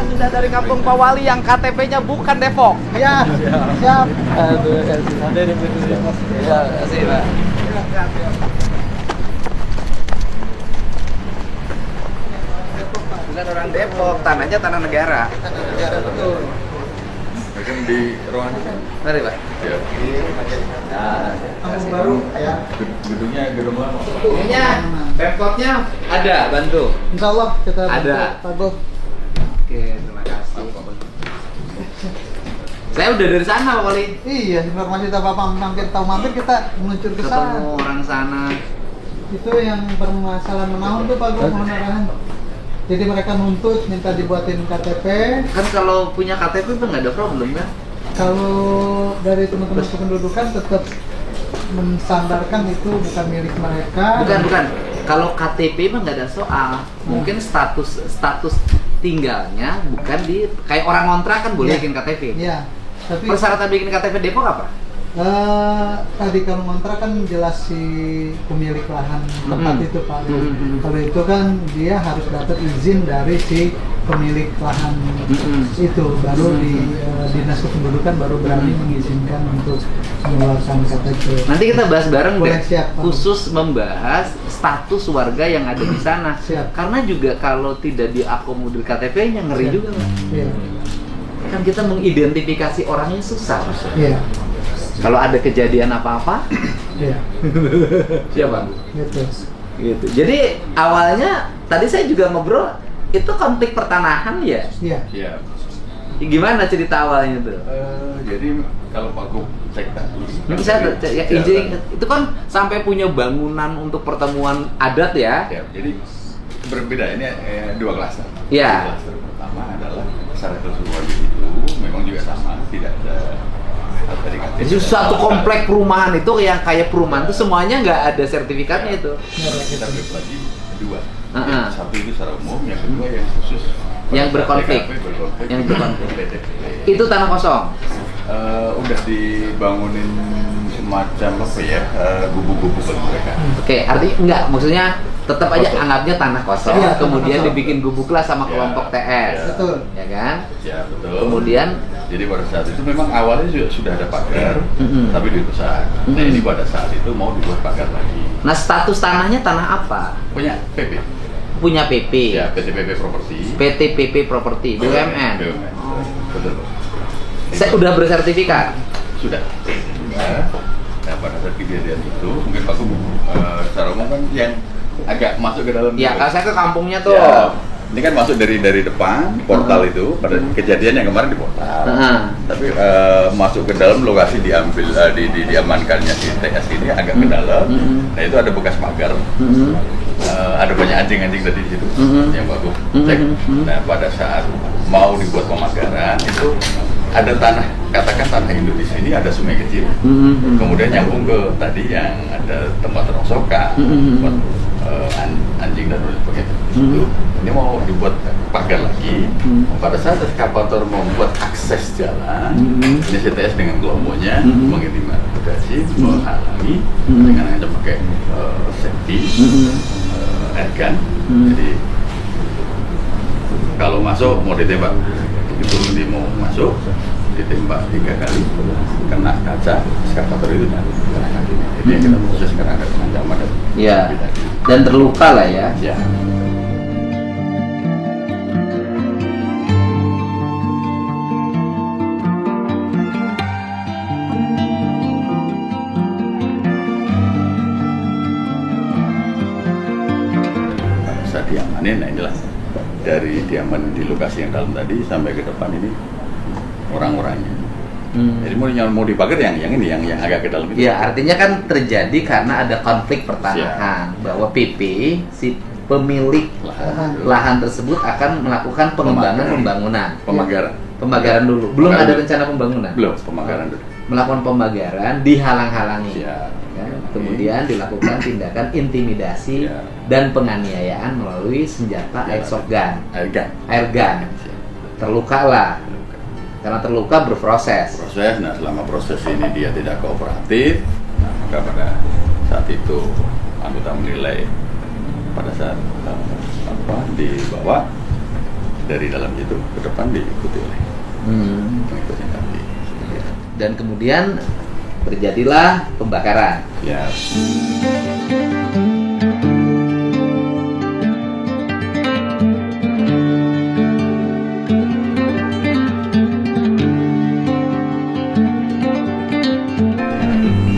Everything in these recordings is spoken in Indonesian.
sudah dari kampung Pak Wali yang KTP-nya bukan Depok. Ya, siap. Aduh, kasih. Ada di pintu. Ya, kasih, Pak. Bukan orang Depok, tanahnya tanah negara. Negara betul. Mungkin di ruangan itu. Mari, Pak. Ya. Nah, Kampung baru ya. Gedungnya gedung lama. ininya, pemkotnya ada, bantu. Insya Allah kita Ada. bantu, Pak Gol. Oke, terima kasih. Saya udah dari sana, Pak Wali. Iya, informasi Bapak mampir kita meluncur ke sana. Ketemu orang sana. Itu yang permasalahan menaun tuh Pak Gol, mohon arahan. Jadi mereka nuntut minta dibuatin KTP. Kan kalau punya KTP kan nggak ada problem kan? Kalau dari teman-teman kependudukan tetap mensandarkan itu bukan milik mereka. Bukan. Kalau KTP mah nggak ada soal. Mungkin status tinggalnya bukan di kayak orang ngontrak kan boleh Iya. bikin KTP. Iya. Tapi Persyaratan bikin KTP Depok apa? tadi kalau kontrak kan jelas si pemilik lahan tempat itu Pak. Kalau itu kan dia harus dapat izin dari si pemilik lahan itu, baru di dinas kependudukan baru berani mengizinkan untuk mengeluarkan KTP. Nanti kita bahas bareng Boleh, deh, siap, Pak. khusus membahas status warga yang ada di sana. Siap. Karena juga kalau tidak diakomodir KTP-nya ngeri Siap. juga, Pak. Iya. Kan kita mengidentifikasi orangnya susah. Iya. Kalau ada kejadian apa-apa, Iya. siapa? Gitu. Gitu. Jadi awalnya tadi saya juga ngobrol itu konflik pertanahan ya. Iya. Iya. Gimana cerita awalnya tuh? Jadi kalau Pak Gub cek tadi. Ini saya ya, izin, itu kan sampai punya bangunan untuk pertemuan adat ya. Ya, jadi berbeda ini dua klaster. Iya. Klaster pertama adalah Syariatul Surwadi itu memang juga sama, tidak ada tadi kata. Jadi suatu komplek perumahan itu yang kayak perumahan itu semuanya nggak ada sertifikatnya itu. Kita beri lagi dua. Heeh. Yang satu itu secara umum, yang kedua yang khusus Yang berkonflik. Yang berkonflik. Itu tanah kosong. Udah dibangunin semacam apa ya, gubuk-gubuk bagi mereka. Oke, artinya enggak, maksudnya tetap aja anggapnya tanah kosong, Iya, tanah kemudian kosong. dibikin gubuk lah sama Ya, kelompok TS. ya. Betul. Ya kan? Ya betul. Kemudian Jadi pada saat itu memang awalnya juga sudah ada pagar, tapi dirusak. Nah Mm-mm. ini pada saat itu mau dibuat pagar lagi. nah status tanahnya tanah apa? Punya PP. Punya PP. Ya, PT PP Properti. PT PP Properti, BUMN. BUMN. Betul. Saya udah bersertifikat. Sudah. Nah, pada saat kejadian itu, mungkin Pak Gub secara umum kan yang agak masuk ke dalam. Ya, kalau saya ke kampungnya tuh. Ya, ini kan masuk dari depan portal itu pada kejadian yang kemarin di portal. Heeh. Tapi masuk ke dalam lokasi diambil diamankannya si TS ini agak ke dalam. Nah itu ada bekas pagar. Ada banyak anjing-anjing tadi di situ yang bagus cek. Nah pada saat mau dibuat pemagaran itu ada tanah, katakan tanah Indonesia ini ada sungai kecil. Kemudian nyambung ke tadi yang ada tempat rongsokan, tempat anjing dan lain sebagainya. Ini mau dibuat pagar lagi. Pada saat eskavator membuat akses jalan, ini CTS dengan kelompoknya mengintimidasi, menghalangi dengan hanya pakai safety, airgun. Jadi kalau masuk mau ditembak, itu nanti mau masuk ditembak 3 kali, kena kaca eskavator itu dan kena kakinya. Jadi yang kita proses karena ada pengancaman dan Ya. Dan terluka lah ya. ya. Bisa diamanin, nah inilah dari diaman di lokasi yang dalam tadi sampai ke depan ini orang-orangnya. Jadi mau dipagar yang ini yang agak ke dalam itu. Ya, artinya kan terjadi karena ada konflik pertanahan bahwa PP si pemilik lahan tersebut akan melakukan pengembangan pembangunan. Pembagaran dulu. Belum ada rencana pembangunan. Belum, pemagaran dulu. Melakukan pembagaran dihalang-halangi. Ya. Ya, kemudian dilakukan tindakan intimidasi Ya. dan penganiayaan melalui senjata Ya. airsoft gun, Airgun. air gun. Terluka lah. Karena terluka berproses. Proses, nah selama proses ini dia tidak kooperatif, nah, maka pada saat itu anggota menilai pada saat dibawa dari dalam itu ke depan diikuti oleh pengikutnya tadi. Dan kemudian terjadilah pembakaran. Ya.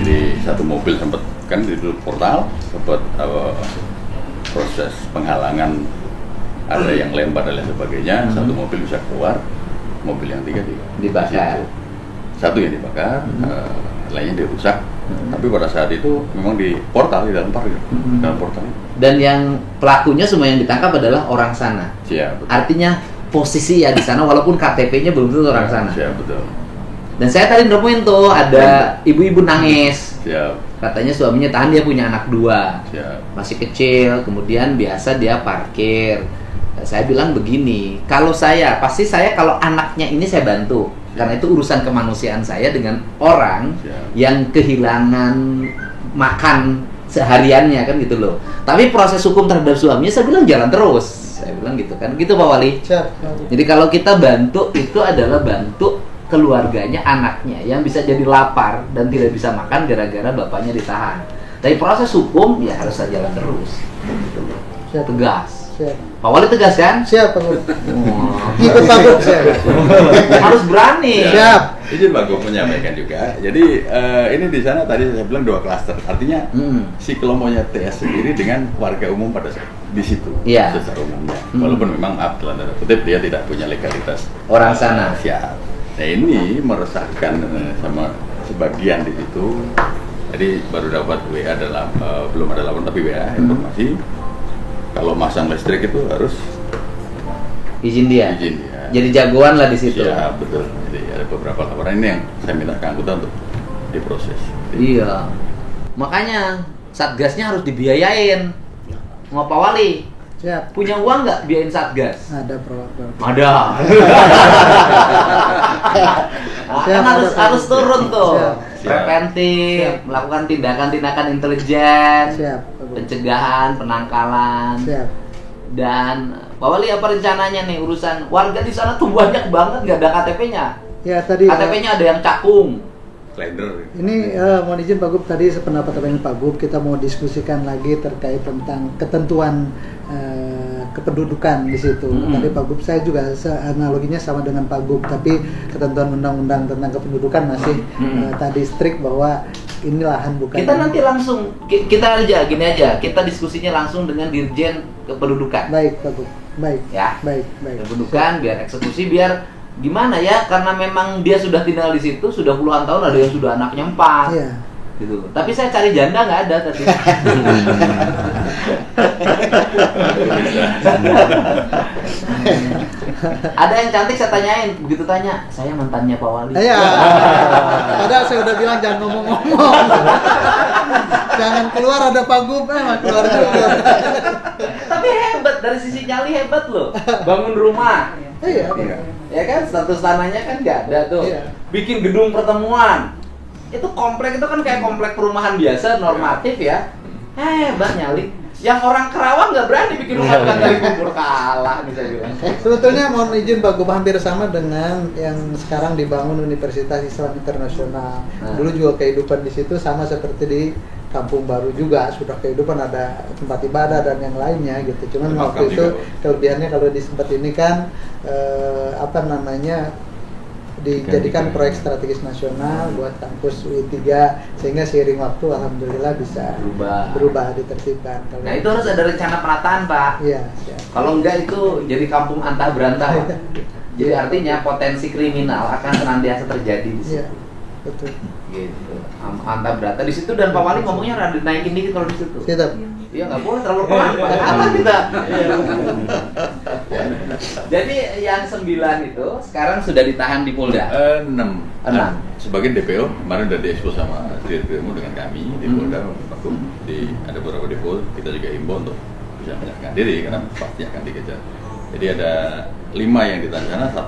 Jadi satu mobil sempat kan di portal sempat proses penghalangan, ada yang lempar dan lain sebagainya. Satu mobil bisa keluar, mobil yang 3 Dibakar. Satu yang dibakar, lainnya dirusak. Tapi pada saat itu memang di portal, di dalam parkir, dalam portal. Dan yang pelakunya semua yang ditangkap adalah orang sana. Siap, betul. Artinya posisi ya di sana walaupun KTP-nya belum tentu orang sana. Siap, betul. Dan saya tadi nemuin tuh ada ibu-ibu nangis. Siap. Katanya suaminya tahan, dia punya anak 2. Siap. Masih kecil, kemudian biasa dia parkir. Saya bilang begini, kalau saya, pasti saya kalau anaknya ini saya bantu. Karena itu urusan kemanusiaan saya dengan orang yang kehilangan makan sehariannya kan gitu loh. Tapi proses hukum terhadap suaminya saya bilang jalan terus. Saya bilang gitu kan. Gitu Pak Wali. Jadi kalau kita bantu itu adalah bantu keluarganya, anaknya yang bisa jadi lapar dan tidak bisa makan gara-gara bapaknya ditahan. Tapi proses hukum ya harus jalan terus. Gitu loh. Tegas. Siap. Pak Wali tegas kan? Siap, Pak Gub. Wah. Ikut Pak Gub, siap. Harus berani. Siap. Izin Pak Gub menyampaikan juga. Jadi ini di sana tadi saya bilang 2 klaster. Artinya si kelompoknya TS sendiri dengan warga umum pada saat di situ. Iya. Secara umumnya. Walaupun memang maaf dalam tanda kutip dia tidak punya legalitas Orang sana. Siap. Nah ini meresahkan sama sebagian di situ. Jadi baru dapat WA dalam belum ada laporan tapi WA informasi. Kalau masang listrik itu harus izin dia. Izin ya. Jadi jagoan lah di situ. Ya betul. Jadi ada beberapa laporan ini yang saya minta ke anggota untuk diproses. Iya. Makanya satgasnya harus dibiayain. Mau Pak Wali? Siap. Punya uang nggak biayain satgas? Ada perwakilan. Ada. Kan harus turun tuh. Siap. Preventif, Siap. melakukan tindakan-tindakan intelijen, Siap. pencegahan, penangkalan. Siap. Dan Pak Wali apa rencananya nih urusan warga di sana tuh banyak banget nggak ada KTP-nya. Ya tadi KTP-nya ada yang cakung. Klender. ini mohon izin Pak Gub, tadi sependapat dengan Pak Gub kita mau diskusikan lagi terkait tentang ketentuan kependudukan di situ. Tadi Pak Gub saya juga analoginya sama dengan Pak Gub, tapi ketentuan undang-undang tentang kependudukan masih tadi strict bahwa ini lahan bukan. Kita nanti langsung kita aja gini aja, kita diskusinya langsung dengan Dirjen Kependudukan. Baik Pak Gub, baik. Ya. Baik. Kependudukan biar eksekusi biar gimana ya, karena memang dia sudah tinggal di situ sudah puluhan tahun, ada yang sudah anaknya 4. Iya. Gitu. Tapi saya cari janda nggak ada tadi. Ada yang cantik saya tanyain, begitu tanya, saya mantannya Pak Wali. Iya. Padahal saya udah bilang jangan ngomong-ngomong. Jangan keluar ada Pak Gub, keluar juga. Tapi hebat, dari sisi nyali hebat loh. Bangun rumah. Iya. Ya kan, status tanahnya kan nggak ada tuh. Iya. Bikin gedung pertemuan. Itu komplek itu kan kayak komplek perumahan biasa, normatif ya. Hebat nyali. Yang orang Kerawang nggak berani bikin rumah dengan kali kubur, kalah bisa bilang. Sebetulnya mohon izin Pak Gub, hampir sama dengan yang sekarang dibangun Universitas Islam Internasional. Dulu juga kehidupan di situ sama seperti di Kampung Baru juga, sudah kehidupan ada tempat ibadah dan yang lainnya gitu. Cuman waktu itu kelebihannya kalau di tempat ini kan dijadikan proyek strategis nasional buat kampus UI3, sehingga seiring waktu alhamdulillah bisa berubah ditertibkan. Nah itu harus ada rencana penataan Pak. Iya. Kalau enggak itu jadi kampung antah berantah. Jadi artinya potensi kriminal akan senantiasa terjadi di situ. Iya, betul. Gitu. Antah berantah di situ, dan Pak Wali ngomongnya rada dinaikin dikit kalau di situ. Siap. Iya nggak boleh terlalu pelan. Apa kita? Jadi yang 9 itu sekarang sudah ditahan di Polda. 6. Sebagian DPO kemarin udah diekspos sama Dirkrimu dengan kami di Polda. Ada beberapa depo kita juga himbau untuk bisa menyerahkan diri karena pasti akan dikejar. Jadi ada 5 yang ditahan sana, 1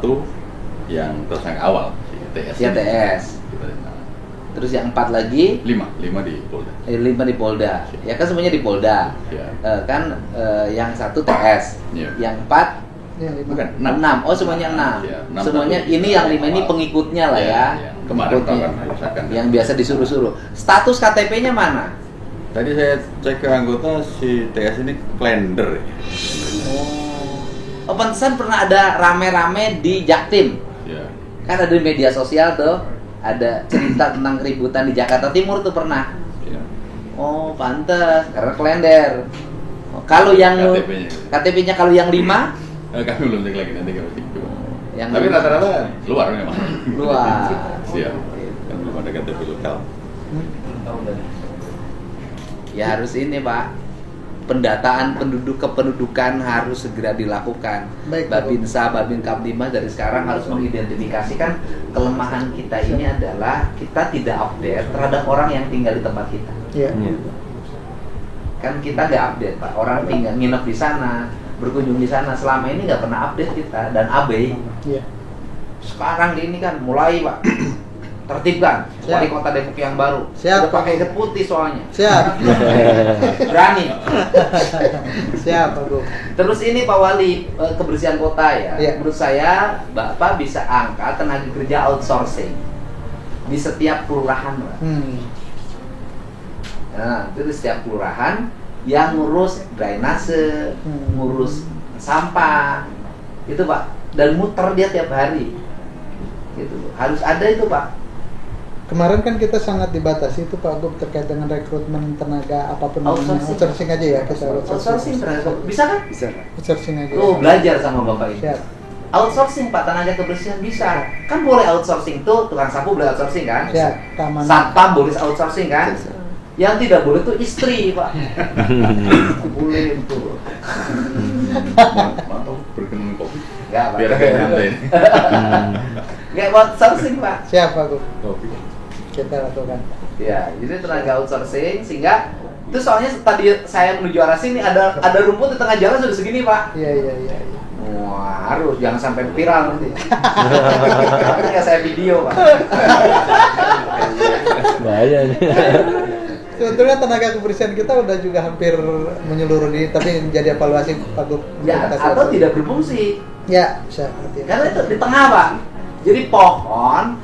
yang tersangka awal si TS. Si TS. Terus yang 4 lagi? 5 di Polda. 5 di Polda. Ya kan semuanya di Polda. Ya. Kan yang 1 TS. Ya. Yang 4 Ya, 5. Bukan, 6. Oh, semuanya 6. Iya, 6 Semuanya tapi ini yang 5 ini pengikutnya lah ya. Iya. Kemarin Pengikutnya. kawan misalkan. Yang biasa disuruh-suruh. Status KTP-nya mana? Tadi saya cek ke anggota si TS ini kalender. Oh, pantesan pernah ada rame-rame di Jaktim. Ya. Kan ada di media sosial tuh, ada cerita tentang keributan di Jakarta Timur tuh pernah. Ya. Oh, pantes karena kalender. Oh, kalau yang KTP-nya. KTP-nya kalau yang 5 Kami belum cek lagi nanti kalau cek. yang Tapi 5 rata-rata luar memang. luar. Siap. Kan belum ada KTP lokal. Ya harus ini Pak, pendataan penduduk kependudukan harus segera dilakukan. Baik, Babinsa, Babin Kaptimas dari sekarang harus mengidentifikasikan kelemahan kita ini adalah kita tidak update terhadap orang yang tinggal di tempat kita. Iya. Kan kita nggak update Pak, orang tinggal nginep di sana, berkunjung di sana, selama ini nggak pernah update kita dan abai. Iya. Sekarang ini kan mulai Pak tertibkan Siap. wali kota Depok yang baru. Siap, Udah pakai jet putih soalnya. Siap. Berani. Siap, Pak Gub. Terus ini Pak Wali, kebersihan kota ya. Iya. Menurut saya Bapak bisa angkat tenaga kerja outsourcing di setiap kelurahan, Pak. Nah, itu di setiap kelurahan yang ngurus drainase, ngurus sampah, itu Pak. Dan muter dia tiap hari. Gitu. Harus ada itu Pak. Kemarin kan kita sangat dibatasi itu Pak Gub terkait dengan rekrutmen tenaga apapun namanya. Outsourcing aja ya kita Outsourcing tenaga. Bisa kan? Bisa. Outsourcing aja. Tuh belajar sama Bapak ini. Siap. Outsourcing Pak, tenaga kebersihan bisa. Kan boleh outsourcing tuh, tukang sapu boleh outsourcing kan? Siap. Keamanan. Satpam boleh outsourcing kan? Yang tidak boleh tuh istri Pak. Boleh betul. Mantap berkenan kopi. Enggak Pak. Biar kayak santai. Nggak outsourcing Pak. Siap Pak Gub. Kopi. Kita lakukan. Ya, jadi tenaga outsourcing sehingga itu soalnya tadi saya menuju arah sini ada rumput di tengah jalan sudah segini Pak. Iya. Wah, harus jangan sampai viral nanti. Nanti nggak saya video Pak. Bahaya nih. Sebetulnya tenaga kebersihan kita udah juga hampir menyeluruh di, tapi menjadi evaluasi Pak Gub. Ya, atau tidak berfungsi. Ya, bisa. Artinya. Karena itu di tengah Pak. Jadi pohon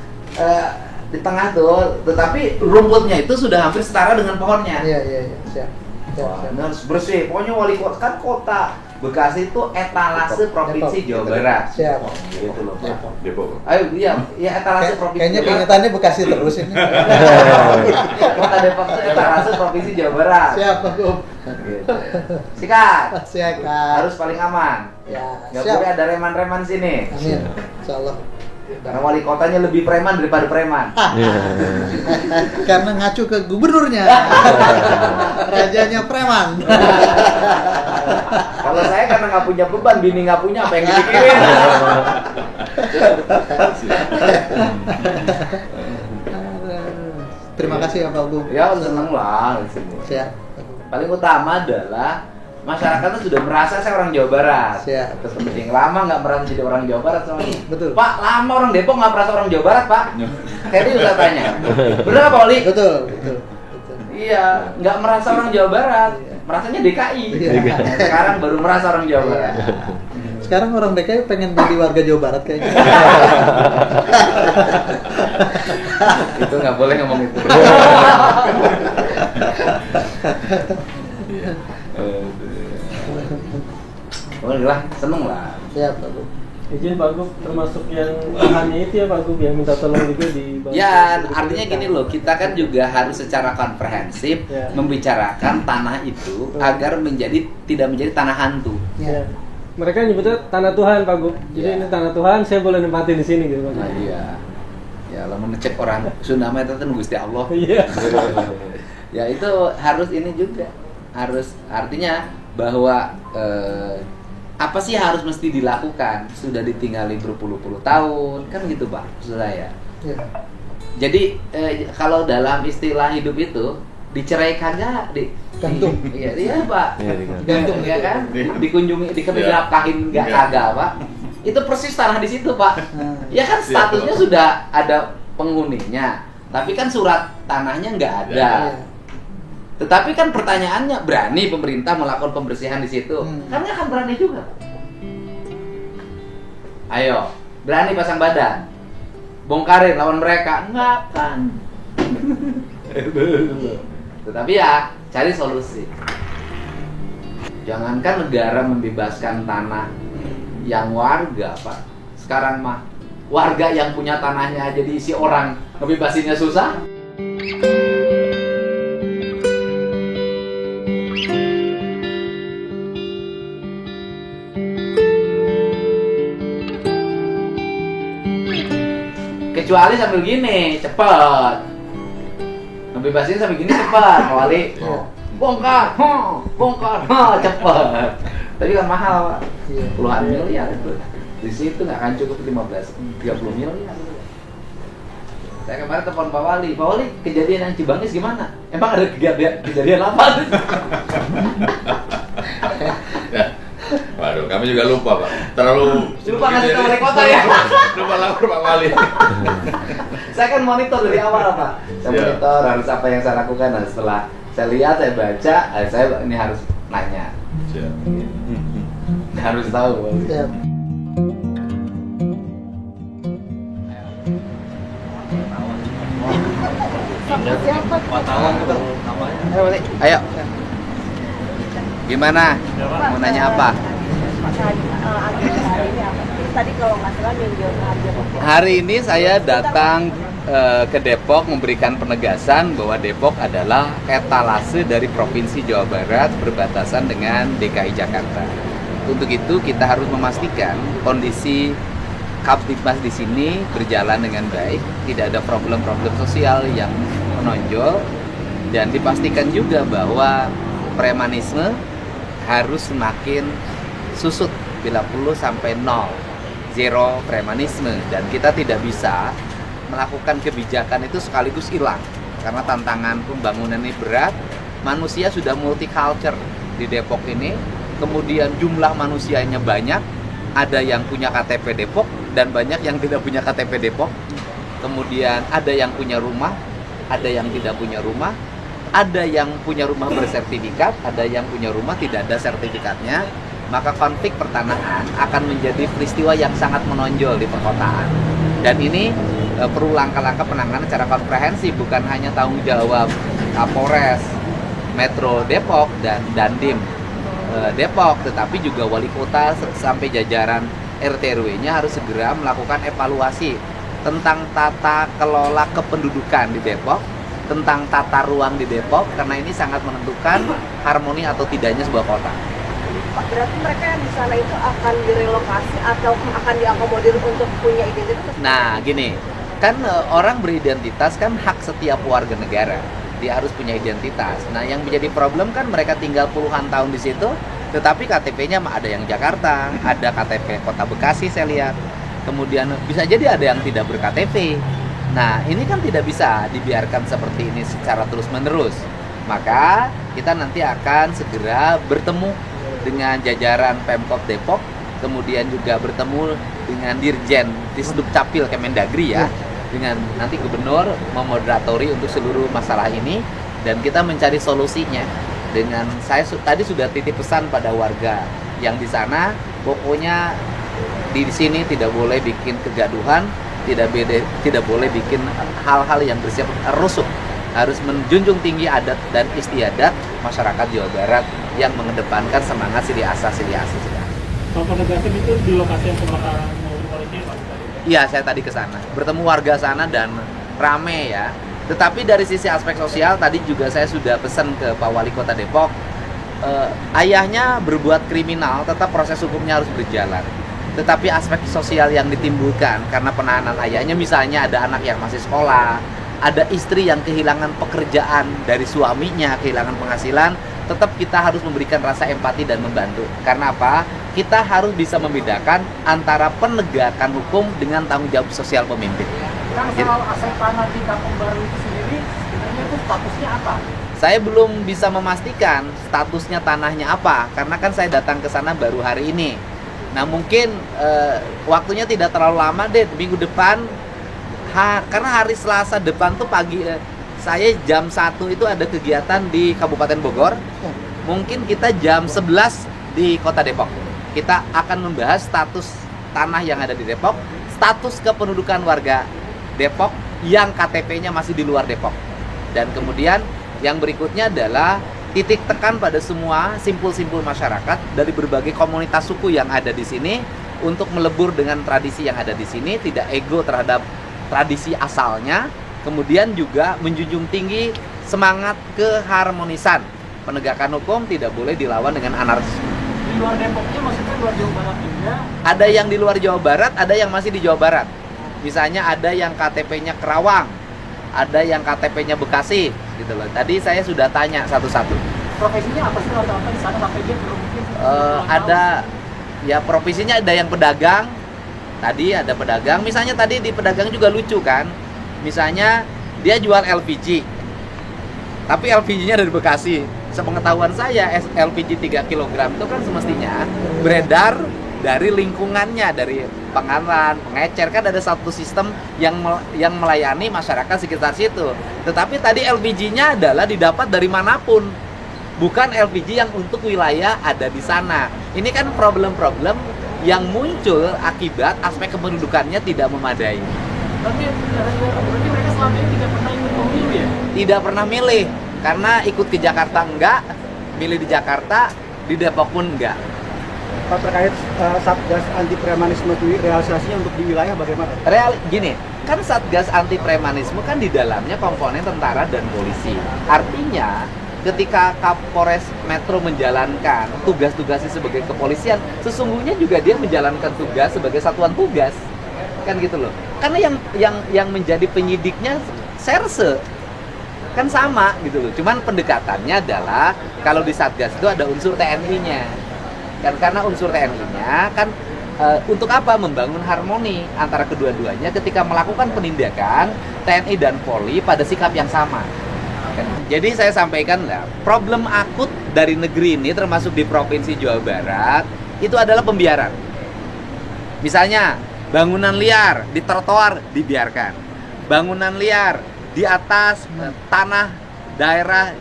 di tengah tuh, tetapi rumputnya itu sudah hampir setara dengan pohonnya. Iya. Siap. Wah, ini harus bersih. Pokoknya wali kota kan kota Bekasi itu etalase provinsi Jawa Barat. Siap. Gitu loh Pak. Depok. Ayo, iya etalase provinsi. Kayaknya Jawa Barat. keingetannya Bekasi terus ini. Kota Depok itu etalase provinsi Jawa Barat. Siap Pak Gub. Gitu. Sikat. Siap. Harus paling aman. Ya, Nggak siap. boleh ada reman-reman sini. Amin. Insyaallah. Karena wali kotanya lebih preman daripada preman. Karena ngacu ke gubernurnya. Rajanya preman. Kalau saya karena nggak punya beban, bini nggak punya, apa yang dipikirin? Terima kasih ya Pak Gub. Ya seneng lah. Siap. Paling utama adalah masyarakat itu sudah merasa saya orang Jawa Barat. Siap. Terus penting lama nggak merasa jadi orang Jawa Barat soalnya. Betul. Pak, lama orang Depok nggak merasa orang Jawa Barat Pak. Tadi saya tanya. Bener Pak Wali? Betul. Iya, nggak merasa orang Jawa Barat. Merasanya DKI. Iya. Nah, sekarang baru merasa orang Jawa Barat. Sekarang orang DKI pengen jadi warga Jawa Barat kayaknya. Itu nggak boleh ngomong itu. Oh lah, seneng lah. Siap Pak Gub. Izin Pak Gub, termasuk yang lahannya itu ya Pak Gub yang minta tolong juga di Ya, artinya gini loh, kita kan juga harus secara komprehensif Ya. membicarakan tanah itu agar tidak menjadi tanah hantu. Ya. Mereka nyebutnya tanah Tuhan Pak Gub. Jadi Ya. ini tanah Tuhan, saya boleh nempatin di sini gitu Pak Gub. Nah, iya. Ya, lah mengecek orang Sunda itu kan Gusti Allah. Iya. Ya, itu harus ini juga. Harus artinya bahwa apa sih harus mesti dilakukan? Sudah ditinggali berpuluh-puluh tahun, kan gitu Pak, maksud saya. Ya. Jadi kalau dalam istilah hidup itu dicerai kagak, Gantung. Iya Pak. Iya, digantung. Gantung ya gitu. kan? Dikunjungi, dinafkahin nggak Iya. kagak Pak. Itu persis tanah di situ Pak. Nah, Ya kan statusnya sudah ada penghuninya, tapi kan surat tanahnya nggak ada. iya. Tetapi kan pertanyaannya, berani pemerintah melakukan pembersihan di situ? Kan nggak akan berani juga. Ayo, berani pasang badan. Bongkarin lawan mereka. Enggak kan. Tetapi ya, cari solusi. Jangankan negara membebaskan tanah yang warga, Pak. Sekarang mah warga yang punya tanahnya aja diisi orang, ngebebasinnya susah. Kecuali sambil gini, cepet. Ngebebasin sambil gini cepet, kecuali bongkar, bongkar, cepet. Tapi kan mahal, Pak. Puluhan miliar itu. Di situ nggak akan cukup 30 miliar. Saya kemarin telepon Pak Wali, kejadian yang Cibangus gimana? Emang ada kejadian apa? Waduh, kami juga lupa, Pak. Terlalu Lupa ngasih tahu wali kota ya. Lupa lapor Pak Wali. Saya kan monitor dari awal, Pak. Saya Siap. monitor harus apa yang saya lakukan. Dan setelah saya lihat, saya baca, saya ini harus nanya. Siap. Harus tahu. Siap. Ayo. Gimana? Mau nanya apa? Tadi kalau nggak salah ninjau harga. Hari ini saya datang ke Depok memberikan penegasan bahwa Depok adalah etalase dari Provinsi Jawa Barat berbatasan dengan DKI Jakarta. Untuk itu kita harus memastikan kondisi Kamtibmas di sini berjalan dengan baik, tidak ada problem-problem sosial yang menonjol, dan dipastikan juga bahwa premanisme harus semakin susut bila perlu sampai nol, zero premanisme, dan kita tidak bisa melakukan kebijakan itu sekaligus hilang karena tantangan pembangunan ini berat. Manusia sudah multicultural di Depok ini, kemudian jumlah manusianya banyak, ada yang punya KTP Depok dan banyak yang tidak punya KTP Depok, kemudian ada yang punya rumah, ada yang tidak punya rumah, ada yang punya rumah bersertifikat, ada yang punya rumah tidak ada sertifikatnya. Maka konflik pertanahan akan menjadi peristiwa yang sangat menonjol di perkotaan. Dan ini perlu langkah-langkah penanganan secara komprehensif, bukan hanya tanggung jawab Kapolres Metro Depok dan Dandim Depok, tetapi juga wali kota sampai jajaran RT RW-nya harus segera melakukan evaluasi tentang tata kelola kependudukan di Depok, tentang tata ruang di Depok, karena ini sangat menentukan harmoni atau tidaknya sebuah kota. Pak, berarti mereka yang di sana itu akan direlokasi atau akan diakomodir untuk punya identitas? Nah, gini, kan orang beridentitas kan hak setiap warga negara. Dia harus punya identitas. Nah, yang menjadi problem kan mereka tinggal puluhan tahun di situ, tetapi KTP-nya ada yang Jakarta, ada KTP Kota Bekasi saya lihat. Kemudian bisa jadi ada yang tidak ber-KTP. Nah, ini kan tidak bisa dibiarkan seperti ini secara terus-menerus. Maka kita nanti akan segera bertemu dengan jajaran Pemkot Depok, kemudian juga bertemu dengan Dirjen Disdukcapil Kemendagri ya, dengan nanti gubernur memoderatori untuk seluruh masalah ini, dan kita mencari solusinya. Dengan saya tadi sudah titip pesan pada warga yang di sana, pokoknya di sini tidak boleh bikin kegaduhan, tidak boleh bikin hal-hal yang bersifat rusuh. Harus menjunjung tinggi adat dan istiadat masyarakat Jawa Barat yang mengedepankan semangat sili asah. Kalau penegasan itu di lokasi yang kebakaran mobil polisi, Pak? Iya, saya tadi ke sana, bertemu warga sana dan rame ya. Tetapi dari sisi aspek sosial, tadi juga saya sudah pesan ke Pak Wali Kota Depok, ayahnya berbuat kriminal, tetap proses hukumnya harus berjalan. Tetapi aspek sosial yang ditimbulkan karena penahanan ayahnya, misalnya ada anak yang masih sekolah, ada istri yang kehilangan pekerjaan dari suaminya, kehilangan penghasilan, tetap kita harus memberikan rasa empati dan membantu. Karena apa? Kita harus bisa membedakan antara penegakan hukum dengan tanggung jawab sosial pemimpin. Kan soal aset tanah di Kampung Baru itu sendiri, sebenarnya itu statusnya apa? Saya belum bisa memastikan statusnya tanahnya apa, karena kan saya datang ke sana baru hari ini. Nah, mungkin waktunya tidak terlalu lama deh, minggu depan. Karena hari Selasa depan tuh pagi, saya jam 1 itu ada kegiatan di Kabupaten Bogor. Mungkin kita jam 11 di Kota Depok. Kita akan membahas status tanah yang ada di Depok, status kependudukan warga Depok yang KTP-nya masih di luar Depok. Dan kemudian yang berikutnya adalah titik tekan pada semua simpul-simpul masyarakat dari berbagai komunitas suku yang ada di sini untuk melebur dengan tradisi yang ada di sini, tidak ego terhadap tradisi asalnya, kemudian juga menjunjung tinggi semangat keharmonisan. Penegakan hukum tidak boleh dilawan dengan anarkisme. Di luar Depoknya maksudnya luar Jawa Barat juga. Ada yang di luar Jawa Barat, ada yang masih di Jawa Barat. Misalnya ada yang KTP-nya Kerawang, ada yang KTP-nya Bekasi, gitu loh. Tadi saya sudah tanya satu-satu. Profesinya apa sih rata-rata di sana KTP belum mungkin? Ada ya profesinya, ada yang pedagang. Tadi ada pedagang, misalnya tadi di pedagang juga lucu kan. Misalnya dia jual LPG. Tapi LPG-nya dari Bekasi. Sepengetahuan saya LPG 3 kg itu kan semestinya beredar dari lingkungannya, dari penganan, pengecer, kan ada satu sistem yang melayani masyarakat sekitar situ. Tetapi tadi LPG-nya adalah didapat dari manapun, bukan LPG yang untuk wilayah ada di sana. Ini kan problem-problem yang muncul akibat aspek kependudukannya tidak memadai. Berarti mereka selama ini tidak pernah ikut pemilu ya? Tidak pernah milih, karena ikut ke Jakarta enggak, milih di Jakarta, di Depok pun enggak. Pak, terkait Satgas anti premanisme itu realisasinya untuk di wilayah bagaimana? Gini, kan Satgas anti premanisme kan di dalamnya komponen tentara dan polisi. Artinya ketika Kapolres Metro menjalankan tugas-tugasnya sebagai kepolisian, sesungguhnya juga dia menjalankan tugas sebagai satuan tugas, kan gitu loh. Karena yang menjadi penyidiknya Serse kan sama gitu loh. Cuman pendekatannya adalah kalau di Satgas itu ada unsur TNI-nya. Kan karena unsur TNI-nya kan untuk apa? Membangun harmoni antara kedua-duanya ketika melakukan penindakan TNI dan Polri pada sikap yang sama. Jadi saya sampaikan lah, problem akut dari negeri ini termasuk di Provinsi Jawa Barat itu adalah pembiaran. Misalnya bangunan liar di trotoar dibiarkan, bangunan liar di atas tanah daerah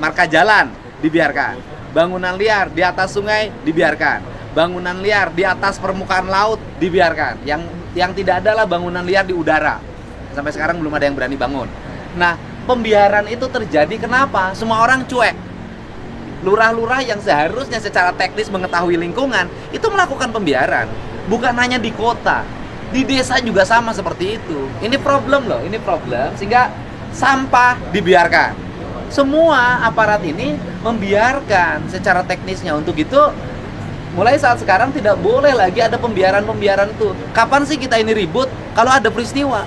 marka jalan dibiarkan, bangunan liar di atas sungai dibiarkan, bangunan liar di atas permukaan laut dibiarkan. Yang tidak adalah bangunan liar di udara. Sampai sekarang belum ada yang berani bangun. Nah, pembiaran itu terjadi kenapa? Semua orang cuek. Lurah-lurah yang seharusnya secara teknis mengetahui lingkungan itu melakukan pembiaran. Bukan hanya di kota, di desa juga sama seperti itu. Ini problem loh, ini problem. Sehingga sampah dibiarkan. Semua aparat ini membiarkan secara teknisnya. Untuk itu mulai saat sekarang tidak boleh lagi ada pembiaran-pembiaran itu. Kapan sih kita ini ribut? Kalau ada peristiwa.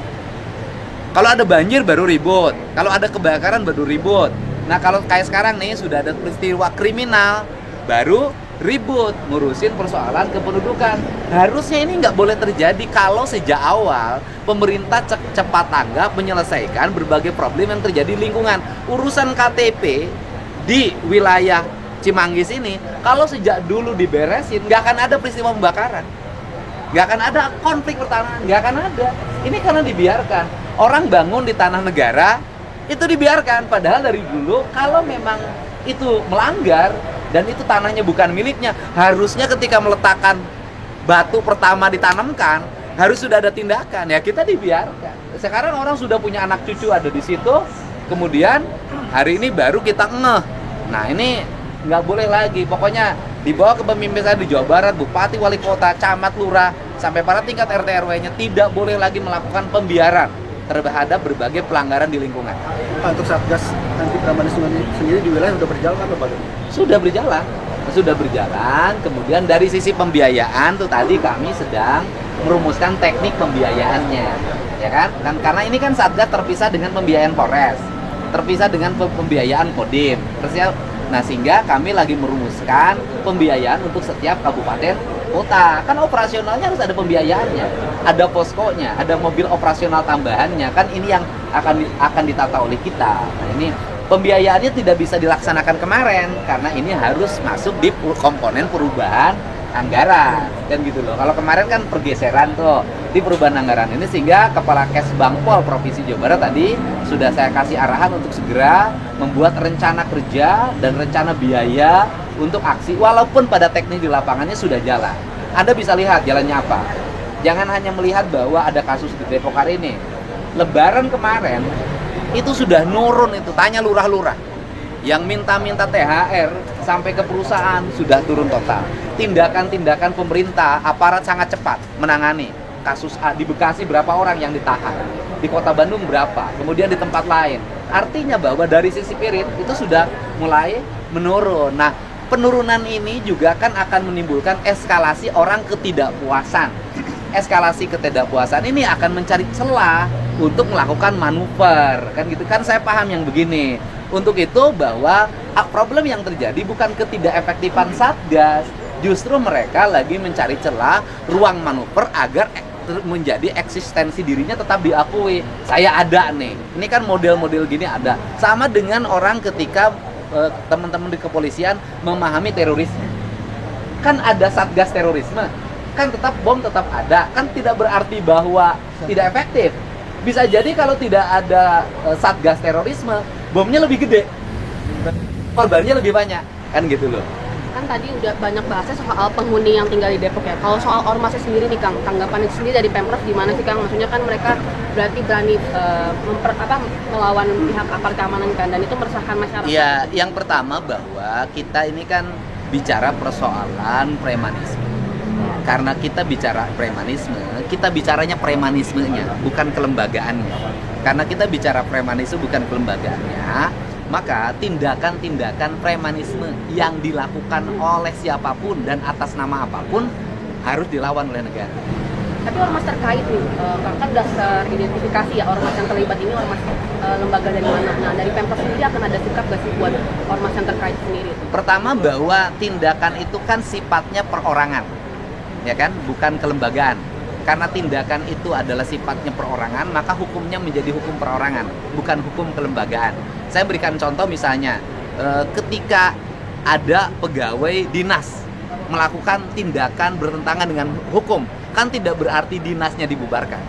Kalau ada banjir baru ribut, kalau ada kebakaran baru ribut. Nah kalau kayak sekarang nih sudah ada peristiwa kriminal, baru ribut ngurusin persoalan kependudukan. Harusnya ini nggak boleh terjadi kalau sejak awal pemerintah cepat tanggap menyelesaikan berbagai problem yang terjadi di lingkungan. Urusan KTP di wilayah Cimanggis ini, kalau sejak dulu diberesin, nggak akan ada peristiwa pembakaran, nggak akan ada konflik pertanahan, nggak akan ada. Ini karena dibiarkan. Orang bangun di tanah negara, itu dibiarkan. Padahal dari dulu, kalau memang itu melanggar, dan itu tanahnya bukan miliknya, harusnya ketika meletakkan batu pertama ditanamkan, harus sudah ada tindakan. Ya kita dibiarkan. Sekarang orang sudah punya anak cucu ada di situ, kemudian hari ini baru kita ngeh. Nah ini nggak boleh lagi. Pokoknya dibawa ke pemimpinan di Jawa Barat, bupati, wali kota, camat, lurah, sampai para tingkat RT RW-nya tidak boleh lagi melakukan pembiaran terhadap berbagai pelanggaran di lingkungan. Untuk Satgas anti premanisme sendiri di wilayah sudah berjalan atau bagaimana? Sudah berjalan. Kemudian dari sisi pembiayaan tuh tadi kami sedang merumuskan teknik pembiayaannya, ya kan? Dan karena ini kan Satgas terpisah dengan pembiayaan Polres, terpisah dengan pembiayaan Kodim. Nah sehingga kami lagi merumuskan pembiayaan untuk setiap kabupaten kota. Kan operasionalnya harus ada pembiayaannya, ada poskonya, ada mobil operasional tambahannya. Kan ini yang akan ditata oleh kita. Nah ini pembiayaannya tidak bisa dilaksanakan kemarin karena ini harus masuk di komponen perubahan anggaran, kan gitu loh. Kalau kemarin kan pergeseran tuh di perubahan anggaran ini, sehingga Kepala Kesbangpol Provinsi Jawa Barat tadi sudah saya kasih arahan untuk segera membuat rencana kerja dan rencana biaya untuk aksi, walaupun pada teknis di lapangannya sudah jalan. Anda bisa lihat jalannya apa. Jangan hanya melihat bahwa ada kasus di Depok hari ini. Lebaran kemarin itu sudah nurun itu, tanya lurah-lurah. Yang minta-minta THR sampai ke perusahaan sudah turun total. Tindakan-tindakan pemerintah, aparat sangat cepat menangani. Kasus di Bekasi berapa orang yang ditahan, di Kota Bandung berapa, kemudian di tempat lain. Artinya bahwa dari sisi spirit itu sudah mulai menurun. Nah, penurunan ini juga kan akan menimbulkan eskalasi orang ketidakpuasan. Eskalasi ketidakpuasan ini akan mencari celah untuk melakukan manuver, kan gitu kan. Saya paham yang begini. Untuk itu bahwa problem yang terjadi bukan ketidakefektifan Satgas, justru mereka lagi mencari celah ruang manuver agar menjadi eksistensi dirinya tetap diakui. Saya ada nih. Ini kan model-model gini ada. Sama dengan orang ketika teman-teman di kepolisian memahami terorisme. Kan ada Satgas terorisme. Kan tetap bom tetap ada. Kan tidak berarti bahwa tidak efektif. Bisa jadi kalau tidak ada Satgas terorisme, bomnya lebih gede, korbannya lebih banyak, kan gitu loh. Kan tadi udah banyak bahasnya soal penghuni yang tinggal di Depok ya. Kalau soal ormasnya sendiri nih Kang, tanggapan sendiri dari Pemprov gimana sih Kang? Maksudnya kan mereka berarti berani melawan pihak aparat keamanan kan, dan itu meresahkan masyarakat. Iya, yang pertama bahwa kita ini kan bicara persoalan premanisme. Karena kita bicara premanisme, kita bicaranya premanismenya, bukan kelembagaannya. Karena kita bicara premanisme bukan kelembagaannya, maka tindakan-tindakan premanisme yang dilakukan oleh siapapun dan atas nama apapun harus dilawan oleh negara. Tapi ormas terkait nih, kan dasar identifikasi ya ormas yang terlibat ini ormas lembaga dari mana? Nah, dari Pemprov sendiri akan ada sikap gak sih buat ormas yang terkait sendiri? Pertama bahwa tindakan itu kan sifatnya perorangan, ya kan, bukan kelembagaan. Karena tindakan itu adalah sifatnya perorangan, maka hukumnya menjadi hukum perorangan, bukan hukum kelembagaan. Saya berikan contoh misalnya, ketika ada pegawai dinas melakukan tindakan bertentangan dengan hukum, kan tidak berarti dinasnya dibubarkan.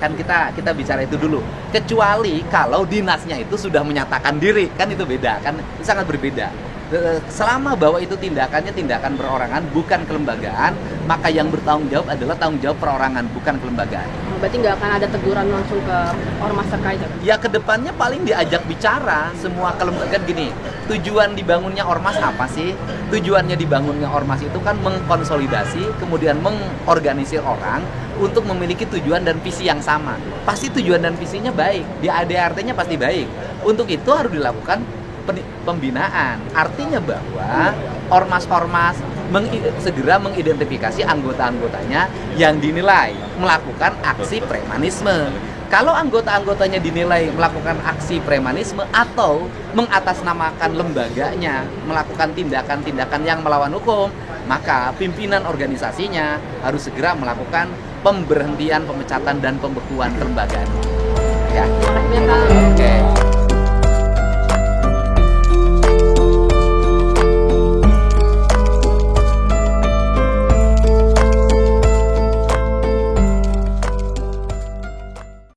Kan kita bicara itu dulu. Kecuali kalau dinasnya itu sudah menyatakan diri, kan itu beda, kan itu sangat berbeda. Selama bahwa itu tindakannya tindakan perorangan bukan kelembagaan, maka yang bertanggung jawab adalah tanggung jawab perorangan bukan kelembagaan. Berarti nggak akan ada teguran langsung ke ormas terkait? Ya kedepannya paling diajak bicara semua kelembagaan gini. Tujuan dibangunnya ormas apa sih? Tujuannya dibangunnya ormas itu kan mengkonsolidasi, kemudian mengorganisir orang untuk memiliki tujuan dan visi yang sama. Pasti tujuan dan visinya baik, di ADRT-nya pasti baik. Untuk itu harus dilakukan pembinaan. Artinya bahwa ormas-ormas segera mengidentifikasi anggota-anggotanya yang dinilai melakukan aksi premanisme. Kalau anggota-anggotanya dinilai melakukan aksi premanisme atau mengatasnamakan lembaganya melakukan tindakan-tindakan yang melawan hukum, maka pimpinan organisasinya harus segera melakukan pemberhentian, pemecatan, dan pembekuan kelembagaan. Ya.